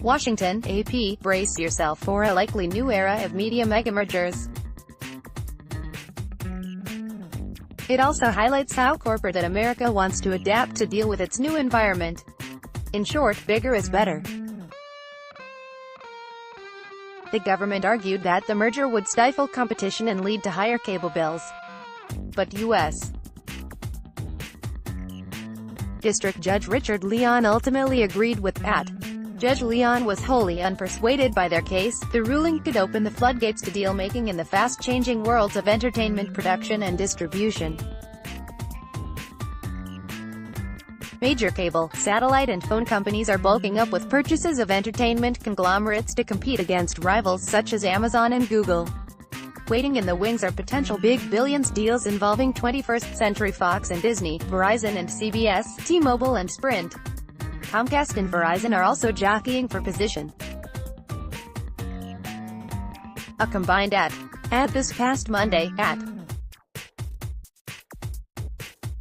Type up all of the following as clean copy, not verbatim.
Washington, AP, brace yourself for a likely new era of media megamergers. It also highlights how corporate America wants to adapt to deal with its new environment. In short, bigger is better. The government argued that the merger would stifle competition and lead to higher cable bills. But U.S. District Judge Richard Leon ultimately agreed with that. Judge Leon was wholly unpersuaded by their case. The ruling could open the floodgates to deal-making in the fast-changing worlds of entertainment production and distribution. Major cable, satellite and phone companies are bulking up with purchases of entertainment conglomerates to compete against rivals such as Amazon and Google. Waiting in the wings are potential big billions deals involving 21st Century Fox and Disney, Verizon and CBS, T-Mobile and Sprint. Comcast and Verizon are also jockeying for position. A combined ad this past Monday,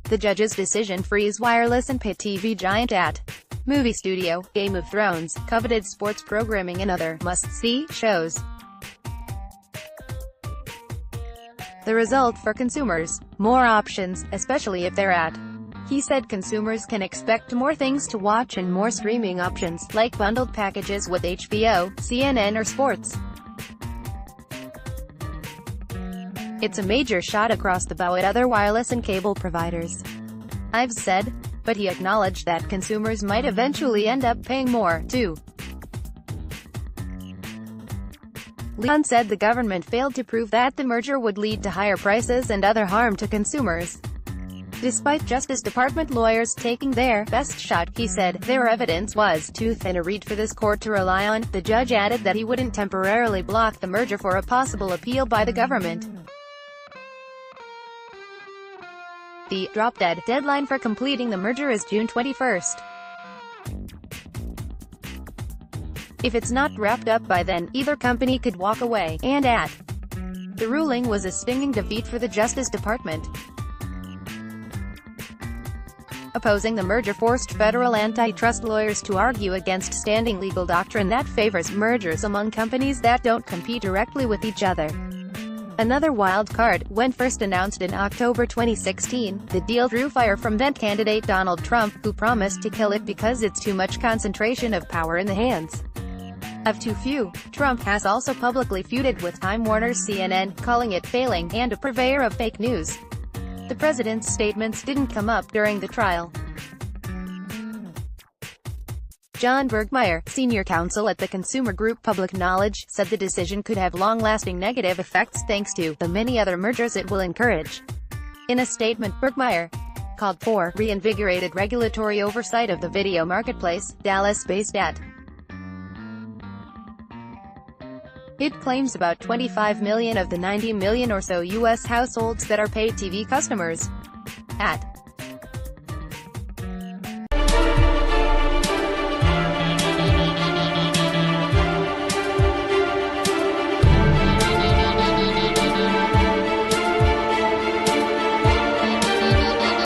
the judge's decision frees wireless and pay TV giant movie studio, Game of Thrones, coveted sports programming and other must-see shows. The result for consumers: more options, especially if they're He said consumers can expect more things to watch and more streaming options, like bundled packages with HBO, CNN or sports. It's a major shot across the bow at other wireless and cable providers, I've said, but he acknowledged that consumers might eventually end up paying more, too. Leon said the government failed to prove that the merger would lead to higher prices and other harm to consumers. Despite Justice Department lawyers taking their best shot, he said, their evidence was too thin a reed for this court to rely on. The judge added that he wouldn't temporarily block the merger for a possible appeal by the government. The drop-dead deadline for completing the merger is June 21st. If it's not wrapped up by then, either company could walk away, and the ruling was a stinging defeat for the Justice Department. Opposing the merger forced federal antitrust lawyers to argue against standing legal doctrine that favors mergers among companies that don't compete directly with each other. Another wild card: when first announced in October 2016, the deal drew fire from then-candidate Donald Trump, who promised to kill it because it's too much concentration of power in the hands of too few. Trump has also publicly feuded with Time Warner's CNN, calling it failing, and a purveyor of fake news. The president's statements didn't come up during the trial. John Bergmeyer, senior counsel at the consumer group Public Knowledge, said the decision could have long-lasting negative effects thanks to the many other mergers it will encourage. In a statement, Bergmeyer called for reinvigorated regulatory oversight of the video marketplace, Dallas-based It claims about 25 million of the 90 million or so U.S. households that are paid TV customers.